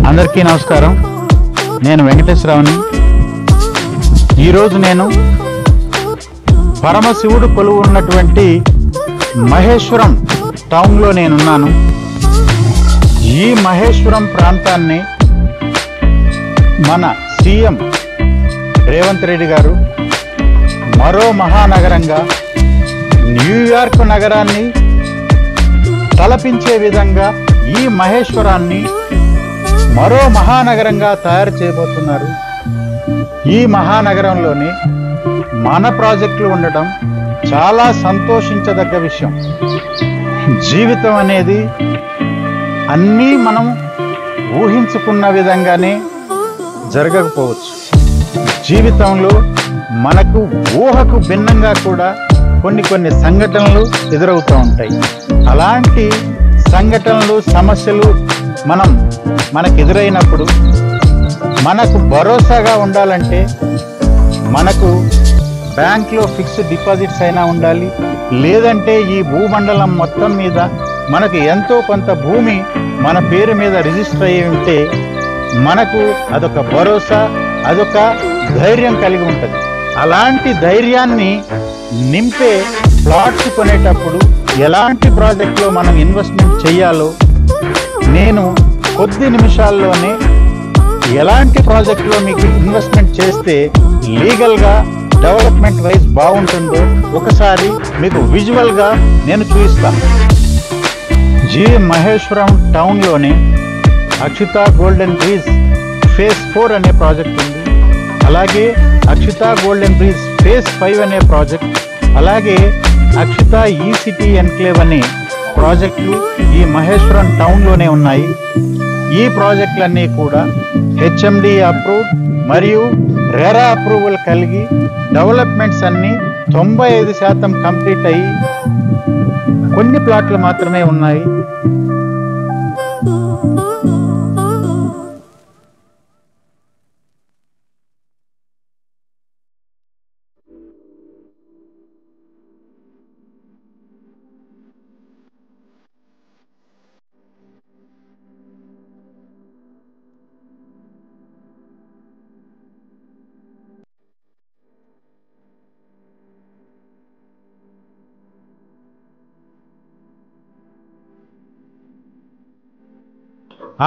అందరికీ నమస్కారం. నేను వెంకటేశ్వరరావుని. ఈరోజు నేను పరమశివుడు కొలువు ఉన్నటువంటి మహేశ్వరం టౌన్లో నేనున్నాను. ఈ మహేశ్వరం ప్రాంతాన్ని మన సీఎం రేవంత్ రెడ్డి గారు మరో మహానగరంగా, న్యూయార్క్ నగరాన్ని తలపించే విధంగా ఈ మహేశ్వరాన్ని మరో మహానగరంగా తయారు చేయబోతున్నారు. ఈ మహానగరంలోనే మన ప్రాజెక్టులు ఉండటం చాలా సంతోషించదగ్గ విషయం. జీవితం అనేది అన్నీ మనం ఊహించుకున్న విధంగానే జరగకపోవచ్చు. జీవితంలో మనకు ఊహకు భిన్నంగా కూడా కొన్ని సంఘటనలు ఎదురవుతూ ఉంటాయి. అలాంటి సంఘటనలు, సమస్యలు మనకు ఎదురైనప్పుడు మనకు భరోసాగా ఉండాలంటే మనకు బ్యాంక్లో ఫిక్స్డ్ డిపాజిట్స్ అయినా ఉండాలి, లేదంటే ఈ భూమండలం మొత్తం మీద మనకు ఎంతో కొంత భూమి మన పేరు మీద రిజిస్టర్ అయ్యి ఉంటే మనకు అదొక భరోసా, అదొక ధైర్యం కలిగి ఉంటుంది. అలాంటి ధైర్యాన్ని నింపే ప్లాట్స్ కొనేటప్పుడు ఎలాంటి ప్రాజెక్టులో మనం ఇన్వెస్ట్మెంట్ చేయాలో నేను కొద్ది నిమిషాల్లోనే ఎలాంటి ప్రాజెక్టులో మీకు ఇన్వెస్ట్మెంట్ చేస్తే లీగల్గా డెవలప్మెంట్ వైజ్ బాగుంటుందో ఒకసారి మీకు విజువల్గా నేను చూపిస్తాను. జి మహేశ్వరం టౌన్లోనే అక్షిత గోల్డెన్ బ్రిడ్జ్ ఫేజ్ 4 అనే ప్రాజెక్ట్ ఉంది. అలాగే అక్షిత గోల్డెన్ బ్రిడ్జ్ ఫేజ్ 5 అనే ప్రాజెక్ట్, అలాగే అక్షిత ఈ-సిటీ ఎన్క్లేవ్ అనే ప్రాజెక్టులు ఈ మహేశ్వరం టౌన్లోనే ఉన్నాయి. ఈ ప్రాజెక్టులన్నీ కూడా హెచ్ఎండి అప్రూవ్ మరియు రెరా అప్రూవల్ కలిగి డెవలప్మెంట్స్ అన్నీ 95% కంప్లీట్ అయ్యి కొన్ని ప్లాట్లు మాత్రమే ఉన్నాయి.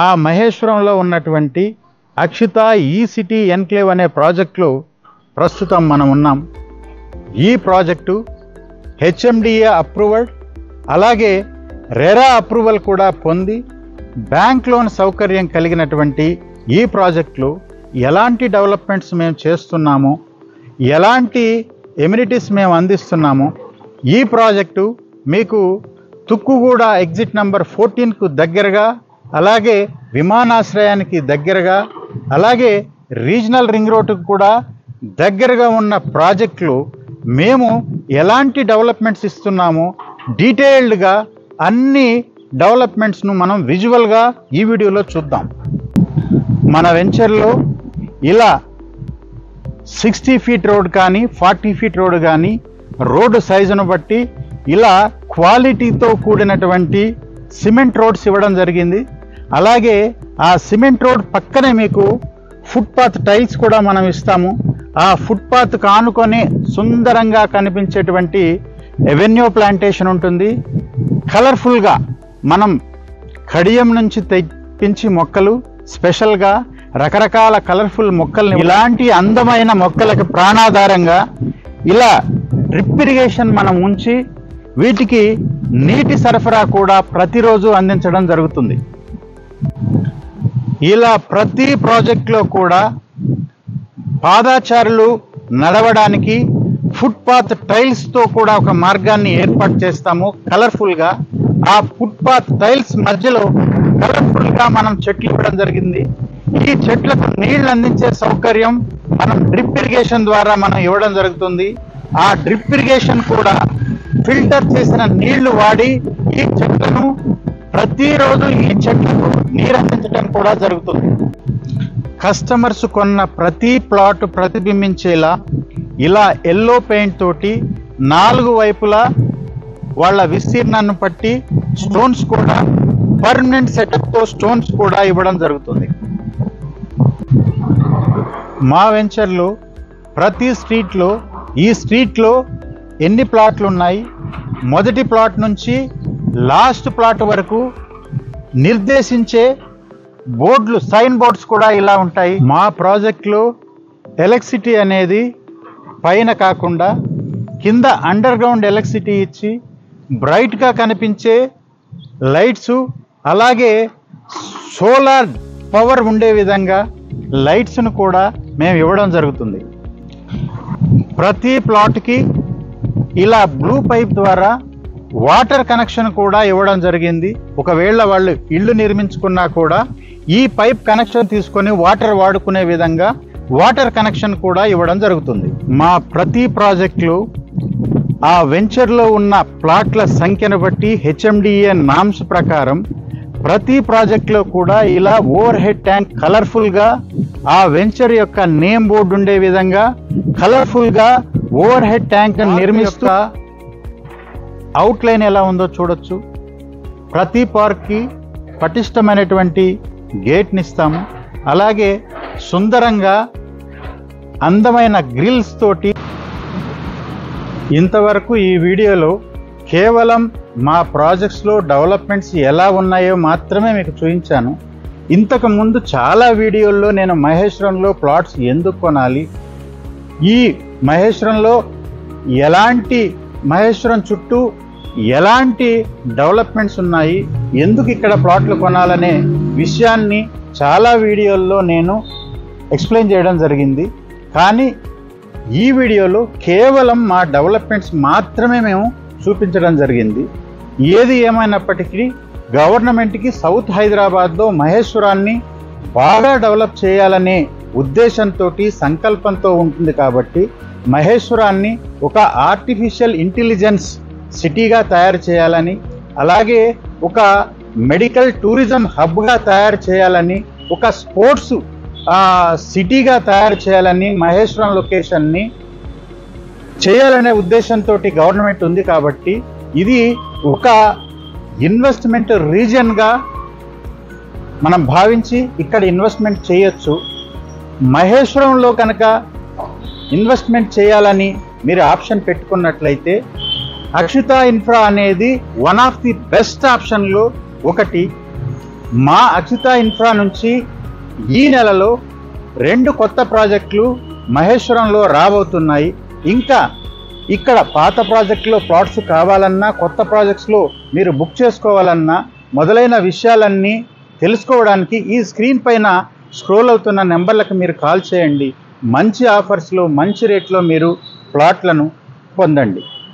ఆ మహేశ్వరంలో ఉన్నటువంటి అక్షిత ఈ-సిటీ ఎన్క్లేవ్ అనే ప్రాజెక్టులో ప్రస్తుతం మనం ఉన్నాం. ఈ ప్రాజెక్టు హెచ్ఎండిఏ అప్రూవల్, అలాగే రెరా అప్రూవల్ కూడా పొంది బ్యాంక్ లోన్ సౌకర్యం కలిగినటువంటి ఈ ప్రాజెక్టులో ఎలాంటి డెవలప్మెంట్స్ మేము చేస్తున్నామో, ఎలాంటి ఎమ్యూనిటీస్ మేము అందిస్తున్నామో, ఈ ప్రాజెక్టు మీకు తుక్కుగూడ ఎగ్జిట్ నెంబర్ 14కు దగ్గరగా, అలాగే విమానాశ్రయానికి దగ్గరగా, అలాగే రీజనల్ రింగ్ రోడ్డుకు కూడా దగ్గరగా ఉన్న ప్రాజెక్టులు మేము ఎలాంటి డెవలప్మెంట్స్ ఇస్తున్నామో డీటెయిల్డ్గా అన్ని డెవలప్మెంట్స్ను మనం విజువల్గా ఈ వీడియోలో చూద్దాం. మన వెంచర్లో ఇలా 60 ఫీట్ రోడ్ కానీ 40 ఫీట్ రోడ్ కానీ రోడ్డు సైజును బట్టి ఇలా క్వాలిటీతో కూడినటువంటి సిమెంట్ రోడ్స్ ఇవ్వడం జరిగింది. అలాగే ఆ సిమెంట్ రోడ్ పక్కనే మీకు ఫుట్పాత్ టైల్స్ కూడా మనం ఇస్తాము. ఆ ఫుట్పాత్కు ఆనుకొని సుందరంగా కనిపించేటువంటి ఎవెన్యూ ప్లాంటేషన్ ఉంటుంది. కలర్ఫుల్గా మనం కడియం నుంచి తెప్పించి మొక్కలు స్పెషల్గా రకరకాల కలర్ఫుల్ మొక్కల్ని, ఇలాంటి అందమైన మొక్కలకు ప్రాణాధారంగా ఇలా డ్రిప్ ఇరిగేషన్ మనం ఉంచి వీటికి నీటి సరఫరా కూడా ప్రతిరోజు అందించడం జరుగుతుంది. ఇలా ప్రతి ప్రాజెక్టులో కూడా పాదాచారులు నడవడానికి ఫుట్పాత్ టైల్స్తో కూడా ఒక మార్గాన్ని ఏర్పాటు చేస్తాము కలర్ఫుల్గా. ఆ ఫుట్పాత్ టైల్స్ మధ్యలో కలర్ఫుల్గా మనం చెట్లు ఇవ్వడం జరిగింది. ఈ చెట్లకు నీళ్లు అందించే సౌకర్యం మనం డ్రిప్ ఇరిగేషన్ ద్వారా మనం ఇవ్వడం జరుగుతుంది. ఆ డ్రిప్ ఇరిగేషన్ కూడా ఫిల్టర్ చేసిన నీళ్లు వాడి ఈ చెట్లను ప్రతిరోజు ఈ చెట్లకు నీరు అందించడం కూడా జరుగుతుంది. కస్టమర్స్ కొన్న ప్రతి ప్లాట్ ప్రతిబింబించేలా ఇలా ఎల్లో పెయింట్ తోటి 4 వైపులా వాళ్ళ విస్తీర్ణాన్ని బట్టి స్టోన్స్ కూడా పర్మనెంట్ సెటప్తో స్టోన్స్ కూడా ఇవ్వడం జరుగుతుంది. మా వెంచర్లో ప్రతి స్ట్రీట్లో ఈ స్ట్రీట్లో ఎన్ని ప్లాట్లు ఉన్నాయి, మొదటి ప్లాట్ నుంచి లాస్ట్ ప్లాట్ వరకు నిర్దేశించే బోర్డులు, సైన్ బోర్డ్స్ కూడా ఇలా ఉంటాయి. మా ప్రాజెక్ట్లో ఎలక్ట్రిసిటీ అనేది పైన కాకుండా కింద అండర్ గ్రౌండ్ ఎలక్ట్రిసిటీ ఇచ్చి బ్రైట్గా కనిపించే లైట్స్, అలాగే సోలార్ పవర్ ఉండే విధంగా లైట్స్ను కూడా మేము ఇవ్వడం జరుగుతుంది. ప్రతి ప్లాట్కి ఇలా బ్లూ పైప్ ద్వారా వాటర్ కనెక్షన్ కూడా ఇవ్వడం జరిగింది. ఒకవేళ వాళ్ళు ఇల్లు నిర్మించుకున్నా కూడా ఈ పైప్ కనెక్షన్ తీసుకొని వాటర్ వాడుకునే విధంగా వాటర్ కనెక్షన్ కూడా ఇవ్వడం జరుగుతుంది. మా ప్రతి ప్రాజెక్టులో ఆ వెంచర్లో ఉన్న ప్లాట్ల సంఖ్యను బట్టి HMDA నామ్స్ ప్రకారం ప్రతి ప్రాజెక్టులో కూడా ఇలా ఓవర్ హెడ్ ట్యాంక్ కలర్ఫుల్గా ఆ వెంచర్ యొక్క నేమ్ బోర్డు ఉండే విధంగా కలర్ఫుల్గా ఓవర్ హెడ్ ట్యాంక్ నిర్మిస్తూ అవుట్లైన్ ఎలా ఉందో చూడొచ్చు. ప్రతి పార్క్కి పటిష్టమైనటువంటి గేట్ని ఇస్తాము. అలాగే సుందరంగా అందమైన గ్రిల్స్ తోటి. ఇంతవరకు ఈ వీడియోలో కేవలం మా ప్రాజెక్ట్స్లో డెవలప్మెంట్స్ ఎలా ఉన్నాయో మాత్రమే మీకు చూపించాను. ఇంతకు ముందు చాలా వీడియోల్లో నేను మహేశ్వరంలో ప్లాట్స్ ఎందుకు కొనాలి, ఈ మహేశ్వరంలో మహేశ్వరం చుట్టూ ఎలాంటి డెవలప్మెంట్స్ ఉన్నాయి, ఎందుకు ఇక్కడ ప్లాట్లు కొనాలనే విషయాన్ని చాలా వీడియోల్లో నేను ఎక్స్ప్లెయిన్ చేయడం జరిగింది. కానీ ఈ వీడియోలో కేవలం మా డెవలప్మెంట్స్ మాత్రమే మేము చూపించడం జరిగింది. ఏది ఏమైనప్పటికీ గవర్నమెంట్కి సౌత్ హైదరాబాద్లో మహేశ్వరాన్ని బాగా డెవలప్ చేయాలనే ఉద్దేశంతో, సంకల్పంతో ఉంటుంది. కాబట్టి మహేశ్వరాన్ని ఒక ఆర్టిఫిషియల్ ఇంటెలిజెన్స్ సిటీగా తయారు చేయాలని, అలాగే ఒక మెడికల్ టూరిజం హబ్గా తయారు చేయాలని, ఒక స్పోర్ట్స్ సిటీగా తయారు చేయాలని, మహేశ్వరం లొకేషన్ని చేయాలనే ఉద్దేశంతో గవర్నమెంట్ ఉంది. కాబట్టి ఇది ఒక ఇన్వెస్ట్మెంట్ రీజియన్గా మనం భావించి ఇక్కడ ఇన్వెస్ట్మెంట్ చేయొచ్చు. మహేశ్వరంలో కనుక ఇన్వెస్ట్మెంట్ చేయాలని మీరు ఆప్షన్ పెట్టుకున్నట్లయితే అక్షిత ఇన్ఫ్రా అనేది వన్ ఆఫ్ ది బెస్ట్ ఆప్షన్లో ఒకటి. మా అక్షిత ఇన్ఫ్రా నుంచి ఈ నెలలో 2 కొత్త ప్రాజెక్టులు మహేశ్వరంలో రాబోతున్నాయి. ఇంకా ఇక్కడ పాత ప్రాజెక్టులో ప్లాట్స్ కావాలన్నా, కొత్త ప్రాజెక్ట్స్లో మీరు బుక్ చేసుకోవాలన్నా మొదలైన విషయాలన్నీ తెలుసుకోవడానికి ఈ స్క్రీన్ పైన స్క్రోల్ అవుతున్న నెంబర్లకు మీరు కాల్ చేయండి. మంచి ఆఫర్స్లో మంచి రేట్లో మీరు ప్లాట్లను పొందండి.